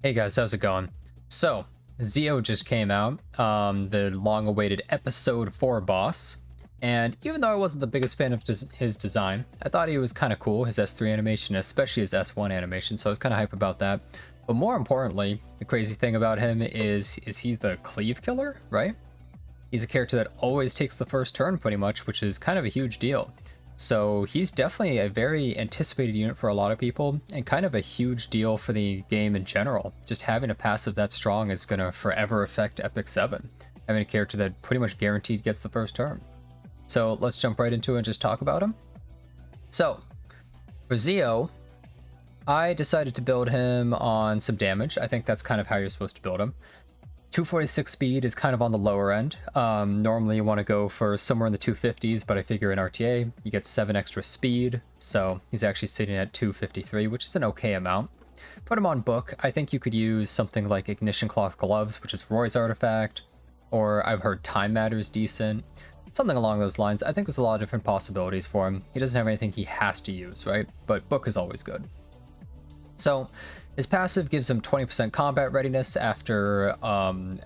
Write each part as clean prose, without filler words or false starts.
Hey guys, how's it going? So, Zio just came out, the long-awaited episode 4 boss, and even though I wasn't the biggest fan of his design, I thought he was kind of cool, his S3 animation, especially his S1 animation, so I was kind of hype about that. But more importantly, the crazy thing about him is he the cleave killer, right? He's a character that always takes the first turn pretty much, which is kind of a huge deal. So he's definitely a very anticipated unit for a lot of people, and kind of a huge deal for the game in general. Just having a passive that strong is going to forever affect Epic 7, having a character that pretty much guaranteed gets the first turn. So let's jump right into it and just talk about him. So, for Zio, I decided to build him on some damage. I think that's kind of how you're supposed to build him. 246 speed is kind of on the lower end. Normally you want to go for somewhere in the 250s, but I figure in RTA you get 7 extra speed, so he's actually sitting at 253, which is an okay amount. Put him on book. I think you could use something like Ignition Cloth Gloves, which is Roy's artifact, or I've heard Time Matter is decent. Something along those lines. I think there's a lot of different possibilities for him. He doesn't have anything he has to use, right? But book is always good. So, his passive gives him 20% combat readiness after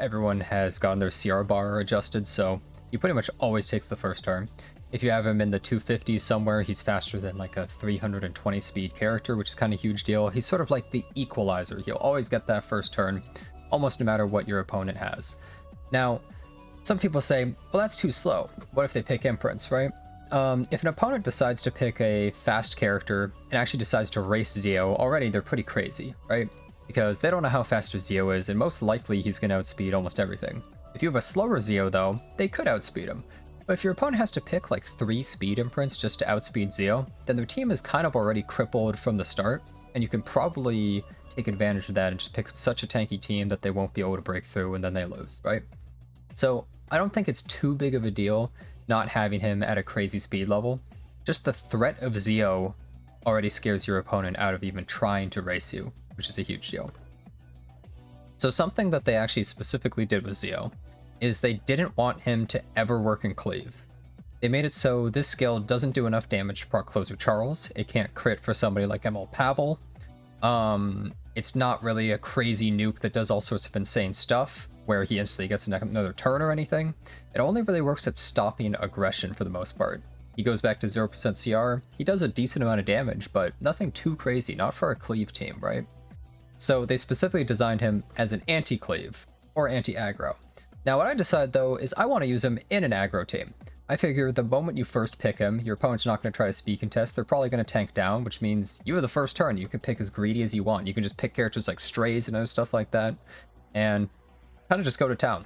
everyone has gotten their CR bar adjusted, so he pretty much always takes the first turn. If you have him in the 250s somewhere, he's faster than like a 320 speed character, which is kind of a huge deal. He's sort of like the equalizer. You'll always get that first turn, almost no matter what your opponent has. Now, some people say, well, that's too slow. What if they pick Imprints, right? If an opponent decides to pick a fast character and actually decides to race Zio, already they're pretty crazy, right? Because they don't know how fast Zio is, and most likely he's going to outspeed almost everything. If you have a slower Zio, though, they could outspeed him. But if your opponent has to pick like 3 speed imprints just to outspeed Zio, then their team is kind of already crippled from the start, and you can probably take advantage of that and just pick such a tanky team that they won't be able to break through and then they lose, right? So I don't think it's too big of a deal not having him at a crazy speed level. Just the threat of Zio already scares your opponent out of even trying to race you, which is a huge deal. So something that they actually specifically did with Zio is they didn't want him to ever work in cleave. They made it so this skill doesn't do enough damage to proc Closer Charles. It can't crit for somebody like ML Pavel. It's not really a crazy nuke that does all sorts of insane stuff, where he instantly gets another turn or anything. It only really works at stopping aggression for the most part. He goes back to 0% CR. He does a decent amount of damage, but nothing too crazy, not for a cleave team, right? So they specifically designed him as an anti-cleave, or anti-aggro. Now what I decided though is I want to use him in an aggro team. I figure the moment you first pick him, your opponent's not going to try to speed contest. They're probably going to tank down, which means you have the first turn. You can pick as greedy as you want. You can just pick characters like Strays and other stuff like that, and kind of just go to town.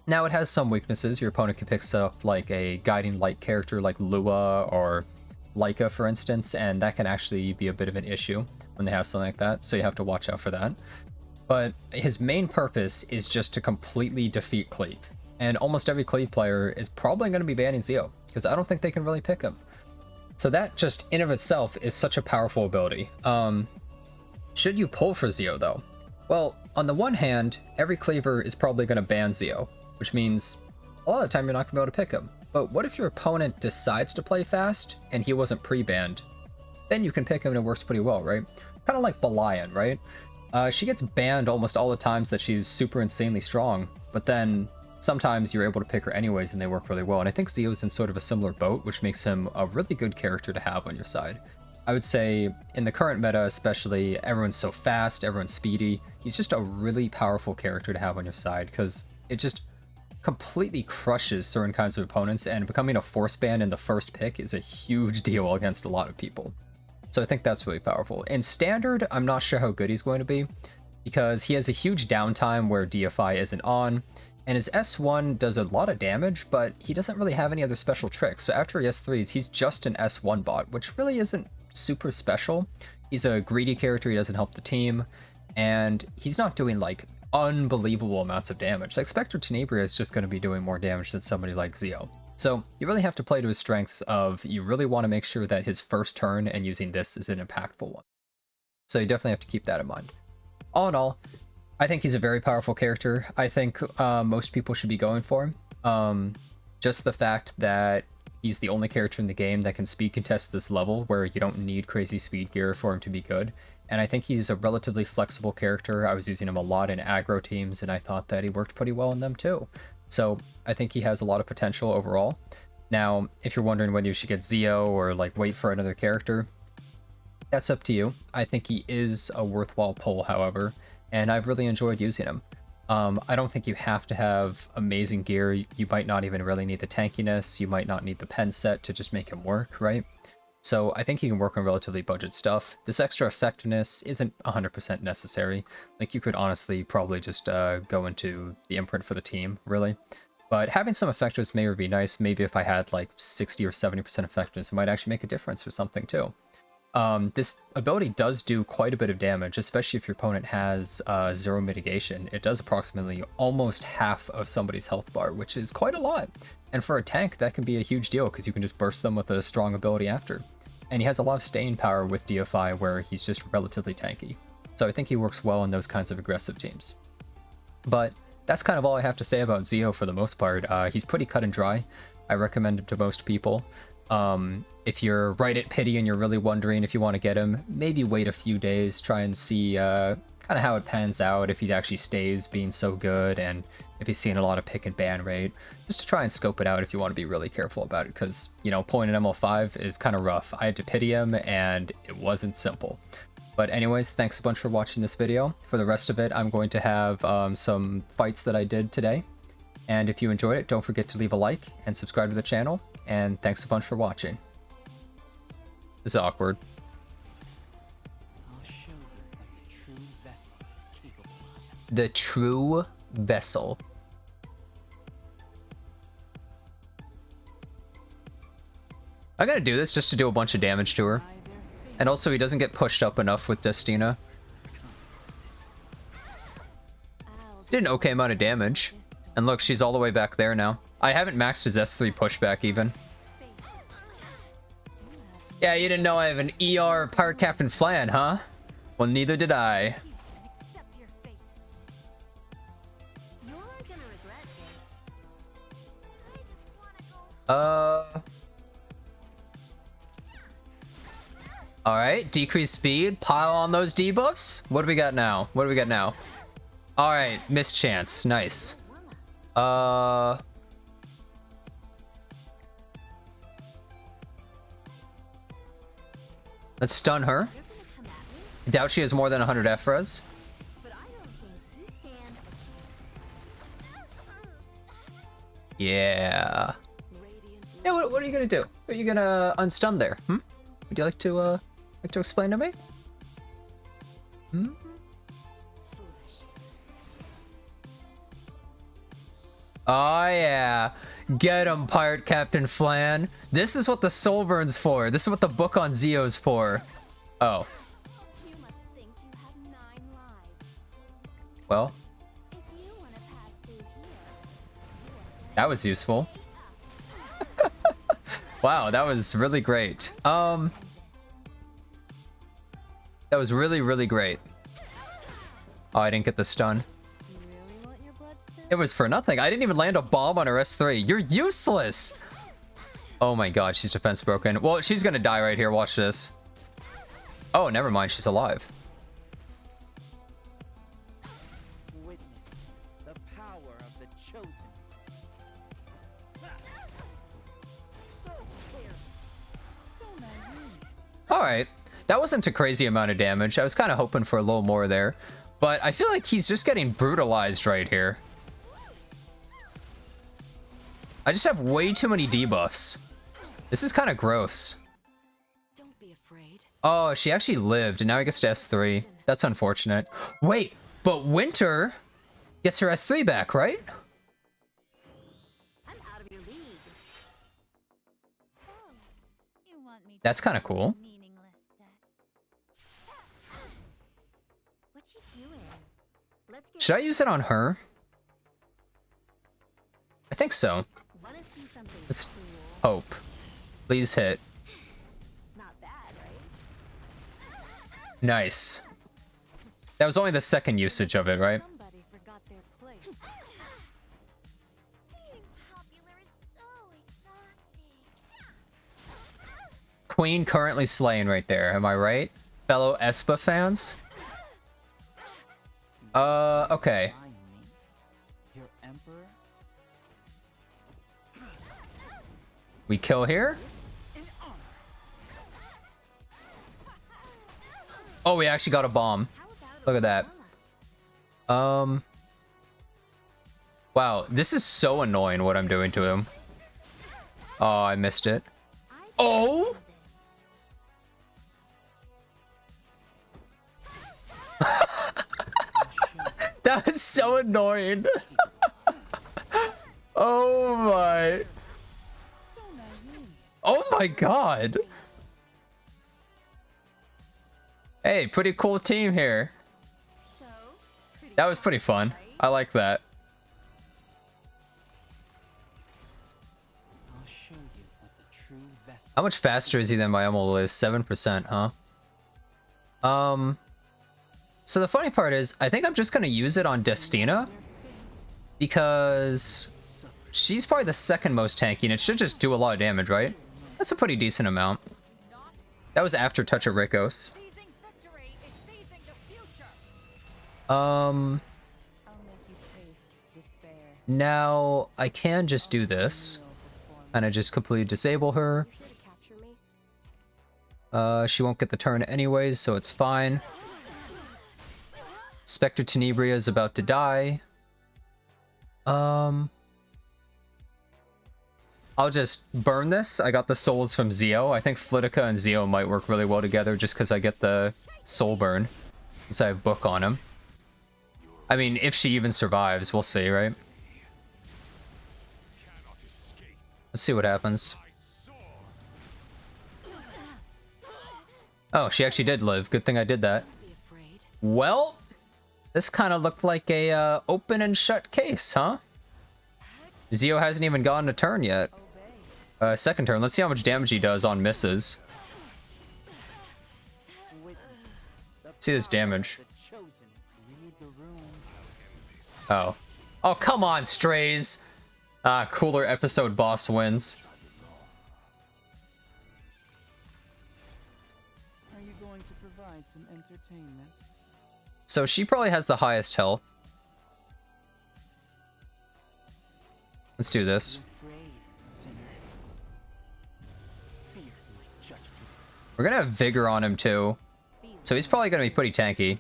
Now it has some weaknesses. Your opponent can pick stuff like a guiding light character like Lua or Leica, for instance, and that can actually be a bit of an issue when they have something like that, so you have to watch out for that. But his main purpose is just to completely defeat cleave, and almost every cleave player is probably going to be banning Zio, because I don't think they can really pick him. So that just in of itself is such a powerful ability. Should you pull for Zio though? Well, on the one hand, every cleaver is probably going to ban Zio, which means a lot of the time you're not going to be able to pick him. But what if your opponent decides to play fast and he wasn't pre-banned? Then you can pick him and it works pretty well, right? Kind of like Belian, right? She gets banned almost all the times that she's super insanely strong, but then sometimes you're able to pick her anyways and they work really well. And I think Zio's in sort of a similar boat, which makes him a really good character to have on your side. I would say in the current meta especially, everyone's so fast, everyone's speedy. He's just a really powerful character to have on your side because it just completely crushes certain kinds of opponents, and becoming a force ban in the first pick is a huge deal against a lot of people. So I think that's really powerful. In standard, I'm not sure how good he's going to be because he has a huge downtime where DFI isn't on, and his S1 does a lot of damage, but he doesn't really have any other special tricks. So after he S3s, he's just an S1 bot, which really isn't super special. He's a greedy character, he doesn't help the team, and he's not doing like unbelievable amounts of damage. Like Spectre Tenebria is just going to be doing more damage than somebody like Zio. So you really have to play to his strengths of you really want to make sure that his first turn and using this is an impactful one. So you definitely have to keep that in mind. All in all, I think he's a very powerful character. I think most people should be going for him. Just the fact that he's the only character in the game that can speed contest this level where you don't need crazy speed gear for him to be good, and I think he's a relatively flexible character. I was using him a lot in aggro teams, and I thought that he worked pretty well in them too. So I think he has a lot of potential overall. Now, if you're wondering whether you should get Zeo or like wait for another character, that's up to you. I think he is a worthwhile pull, however, and I've really enjoyed using him. I don't think you have to have amazing gear. You might not even really need the tankiness. You might not need the pen set to just make him work, right? So I think he can work on relatively budget stuff. This extra effectiveness isn't 100% necessary. Like, you could honestly probably just go into the imprint for the team, really. But having some effectiveness may be nice. Maybe if I had like 60 or 70% effectiveness, it might actually make a difference for something too. This ability does do quite a bit of damage, especially if your opponent has 0 mitigation. It does approximately almost half of somebody's health bar, which is quite a lot. And for a tank, that can be a huge deal because you can just burst them with a strong ability after. And he has a lot of staying power with DFI where he's just relatively tanky. So I think he works well in those kinds of aggressive teams. But that's kind of all I have to say about Zeo for the most part. He's pretty cut and dry. I recommend him to most people. If you're right at pity and you're really wondering if you want to get him, maybe wait a few days, try and see kind of how it pans out, if he actually stays being so good, and if he's seeing a lot of pick and ban rate, just to try and scope it out if you want to be really careful about it, because, you know, pulling an ML5 is kind of rough. I had to pity him, and it wasn't simple. But anyways, thanks a bunch for watching this video. For the rest of it, I'm going to have some fights that I did today. And if you enjoyed it, don't forget to leave a like and subscribe to the channel. And thanks a bunch for watching. This is awkward. I'll show you what the true vessel is capable of. The true vessel. I gotta do this just to do a bunch of damage to her. And also, he doesn't get pushed up enough with Destina. Did an okay amount of damage. And look, she's all the way back there now. I haven't maxed his S3 pushback even. Yeah, you didn't know I have an ER Pirate Captain Flan, huh? Well, neither did I. Alright, decrease speed, pile on those debuffs. What do we got now? What do we got now? Alright, mischance, nice. Let's stun her. I doubt she has more than 100 F-res. Yeah. Yeah, what are you gonna do? Are you gonna unstun there? Would you like to explain to me? Oh yeah. Get him, Pirate Captain Flan. This is what the soul burn's for. This is what the book on Zeo's for. Oh. Well. That was useful. Wow, that was really great. That was really, really great. Oh, I didn't get the stun. It was for nothing. I didn't even land a bomb on her S3. You're useless! Oh my god, she's defense broken. Well, she's gonna die right here. Watch this. Oh, never mind. She's alive. Witness the power of the chosen. So careless. So naive. Alright. That wasn't a crazy amount of damage. I was kind of hoping for a little more there. But I feel like he's just getting brutalized right here. I just have way too many debuffs. This is kind of gross. Don't be afraid. Oh, she actually lived, and now he gets to S3. That's unfortunate. Wait, but Winter gets her S3 back, right? I'm out of your league. That's kind of cool. What you doing? Should I use it on her? I think so. Let's hope. Please hit. Not bad, right? Nice. That was only the second usage of it, right? Somebody forgot their place. Being popular is so exhausting. Queen currently slaying right there. Am I right? fellow Espa fans. Okay. Remind me, your emperor? We kill here. Oh, we actually got a bomb. Look at that. Wow, this is so annoying what I'm doing to him. Oh, I missed it. Oh! That was so annoying. Oh my. Oh my god. Hey, pretty cool team here. That was pretty fun. I like that. I'll show you what the true vessel. How much faster is he than my Emil is? 7%, huh? So the funny part is, I think I'm just gonna use it on Destina because she's probably the second most tanky and it should just do a lot of damage, right? That's a pretty decent amount. That was after Touch of Rikos. Now I can just do this and I just completely disable her. She won't get the turn anyways, so it's fine. Spectre Tenebria is about to die. I'll just burn this. I got the souls from Zio. I think Flitica and Zio might work really well together just because I get the soul burn. Since I have book on him. I mean, if she even survives, we'll see, right? Let's see what happens. Oh, she actually did live. Good thing I did that. Well, this kind of looked like a open and shut case, huh? Zio hasn't even gotten a turn yet. Second turn. Let's see how much damage he does on misses. See this damage. Oh. Oh, come on, Strays. Ah, cooler episode boss wins. Are you going to provide some entertainment? So she probably has the highest health. Let's do this. We're gonna have Vigor on him too. So he's probably gonna be pretty tanky.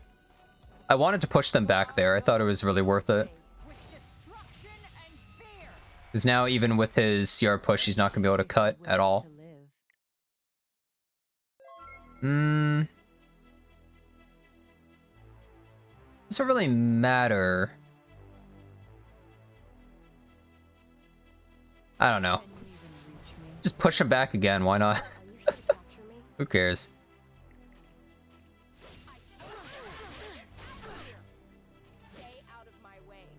I wanted to push them back there. I thought it was really worth it. Because now even with his CR push, he's not gonna be able to cut at all. Doesn't really matter. I don't know. Just push him back again, why not? Who cares?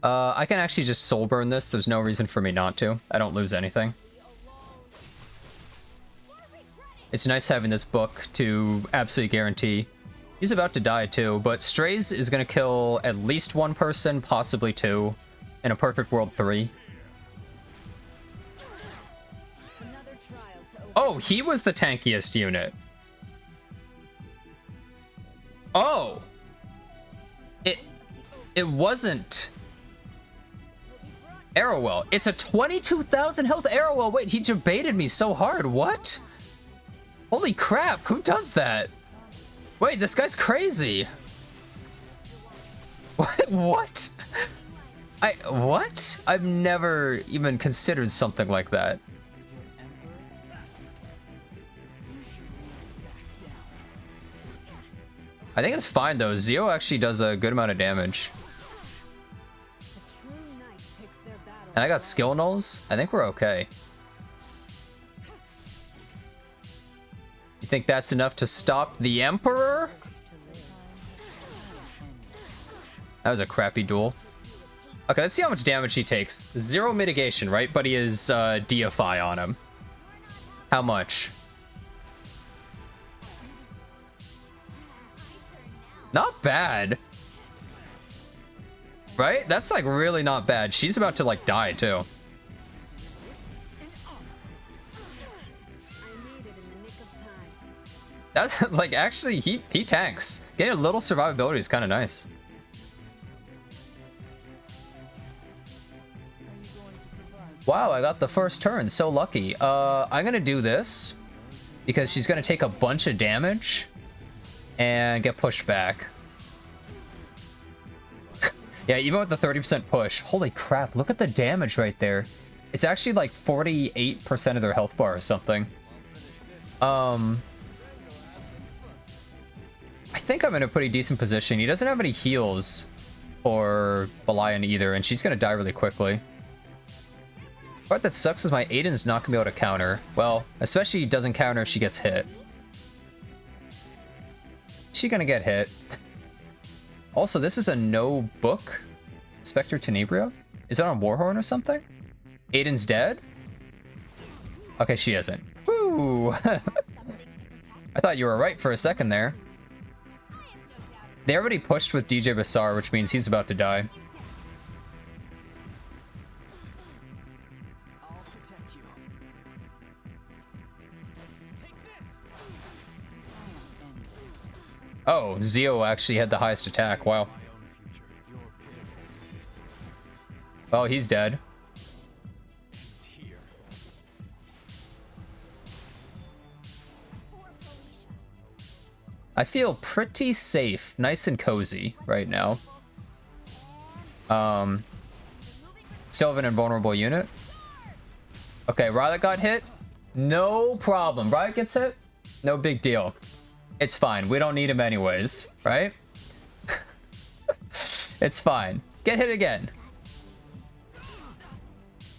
I can actually just soul burn this. There's no reason for me not to. I don't lose anything. It's nice having this book to absolutely guarantee. He's about to die too, but Strays is going to kill at least one person, possibly two. In a perfect world, 3. Oh, he was the tankiest unit. Oh! It wasn't Arrowwell. It's a 22,000 health Arrowwell. Wait, he debated me so hard. What? Holy crap, who does that? Wait, this guy's crazy. What? What? I've never even considered something like that. I think it's fine though. Zio actually does a good amount of damage. And I got skill nulls. I think we're okay. You think that's enough to stop the Emperor? That was a crappy duel. Okay, let's see how much damage he takes. 0 mitigation, right? But he is Deify on him. How much? Not bad. Right? That's like really not bad. She's about to like die too. That's like actually he tanks. Getting a little survivability is kind of nice. Wow, I got the first turn. So lucky. I'm gonna do this because she's gonna take a bunch of damage and get pushed back. Yeah, even with the 30% push. Holy crap, look at the damage right there. It's actually like 48% of their health bar or something. I think I'm in a pretty decent position. He doesn't have any heals or Belian either, and she's gonna die really quickly. The part that sucks is my Aiden's not gonna be able to counter. Well, especially doesn't counter if she gets hit. She's gonna get hit. Also, this is a no book. Spectre Tenebria? Is it on Warhorn or something? Aiden's dead? Okay, she isn't. Woo! I thought you were right for a second there. They already pushed with DJ Basar, which means he's about to die. I'll protect you. Take this. Oh, Zio actually had the highest attack. Wow. Oh, he's dead. I feel pretty safe, nice and cozy right now. Still have an invulnerable unit. Okay, Rylet got hit. No problem. Rylet gets hit. No big deal. It's fine. We don't need him anyways, right? It's fine. Get hit again.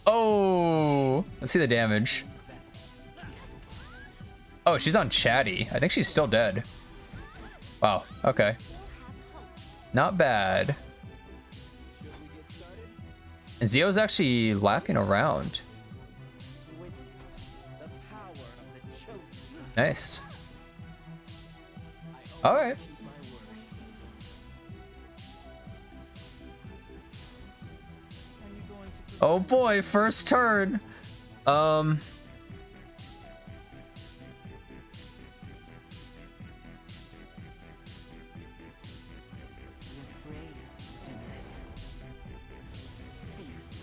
Oh, let's see the damage. Oh, she's on Chatty. I think she's still dead. Wow, okay. Not bad. And Zio's actually lapping around. Nice. Alright. Oh boy, first turn.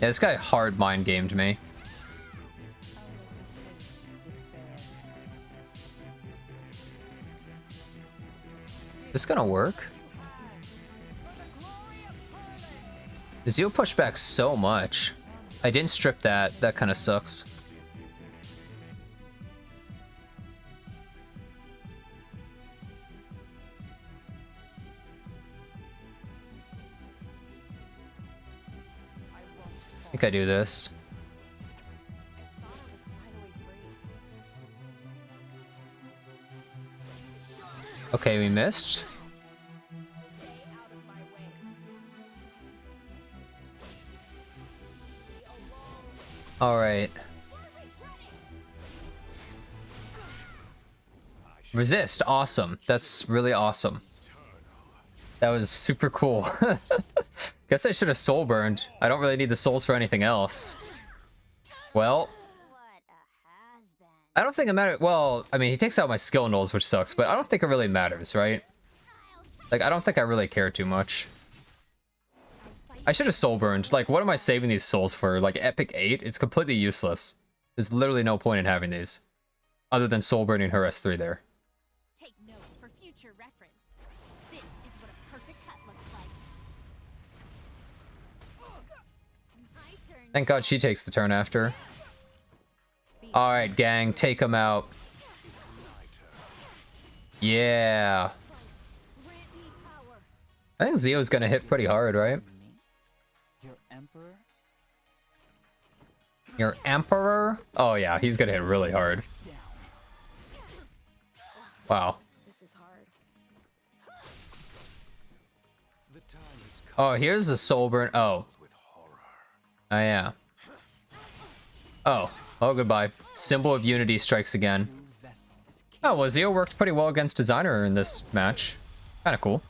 Yeah, this guy hard mind gamed me. Is this gonna work? Zio pushed back so much. I didn't strip that. That kind of sucks. I think I do this. Okay, we missed. All right. Resist. Awesome. That's really awesome. That was super cool. Guess I should have soul burned. I don't really need the souls for anything else. Well, I don't think it matters. Well, I mean, he takes out my skill nulls, which sucks, but I don't think it really matters, right? Like, I don't think I really care too much. I should have soul burned. Like, what am I saving these souls for? Like, Epic 8? It's completely useless. There's literally no point in having these. Other than soul burning her S3 there. Take note for future reference. This is what a perfect cut looks like. My turn. Thank God she takes the turn after. Alright, gang, take him out. Yeah. Grant me power. I think Zio's gonna hit pretty hard, right? Your emperor? Your Emperor? Oh yeah, he's gonna hit really hard. Wow. This is hard. The time has come Oh, here's the soul burn. Oh. with horror. Oh yeah. Oh. Oh, goodbye. Symbol of Unity strikes again. Vessels Oh, well, Zio worked pretty well against Designer in this match. Kinda cool.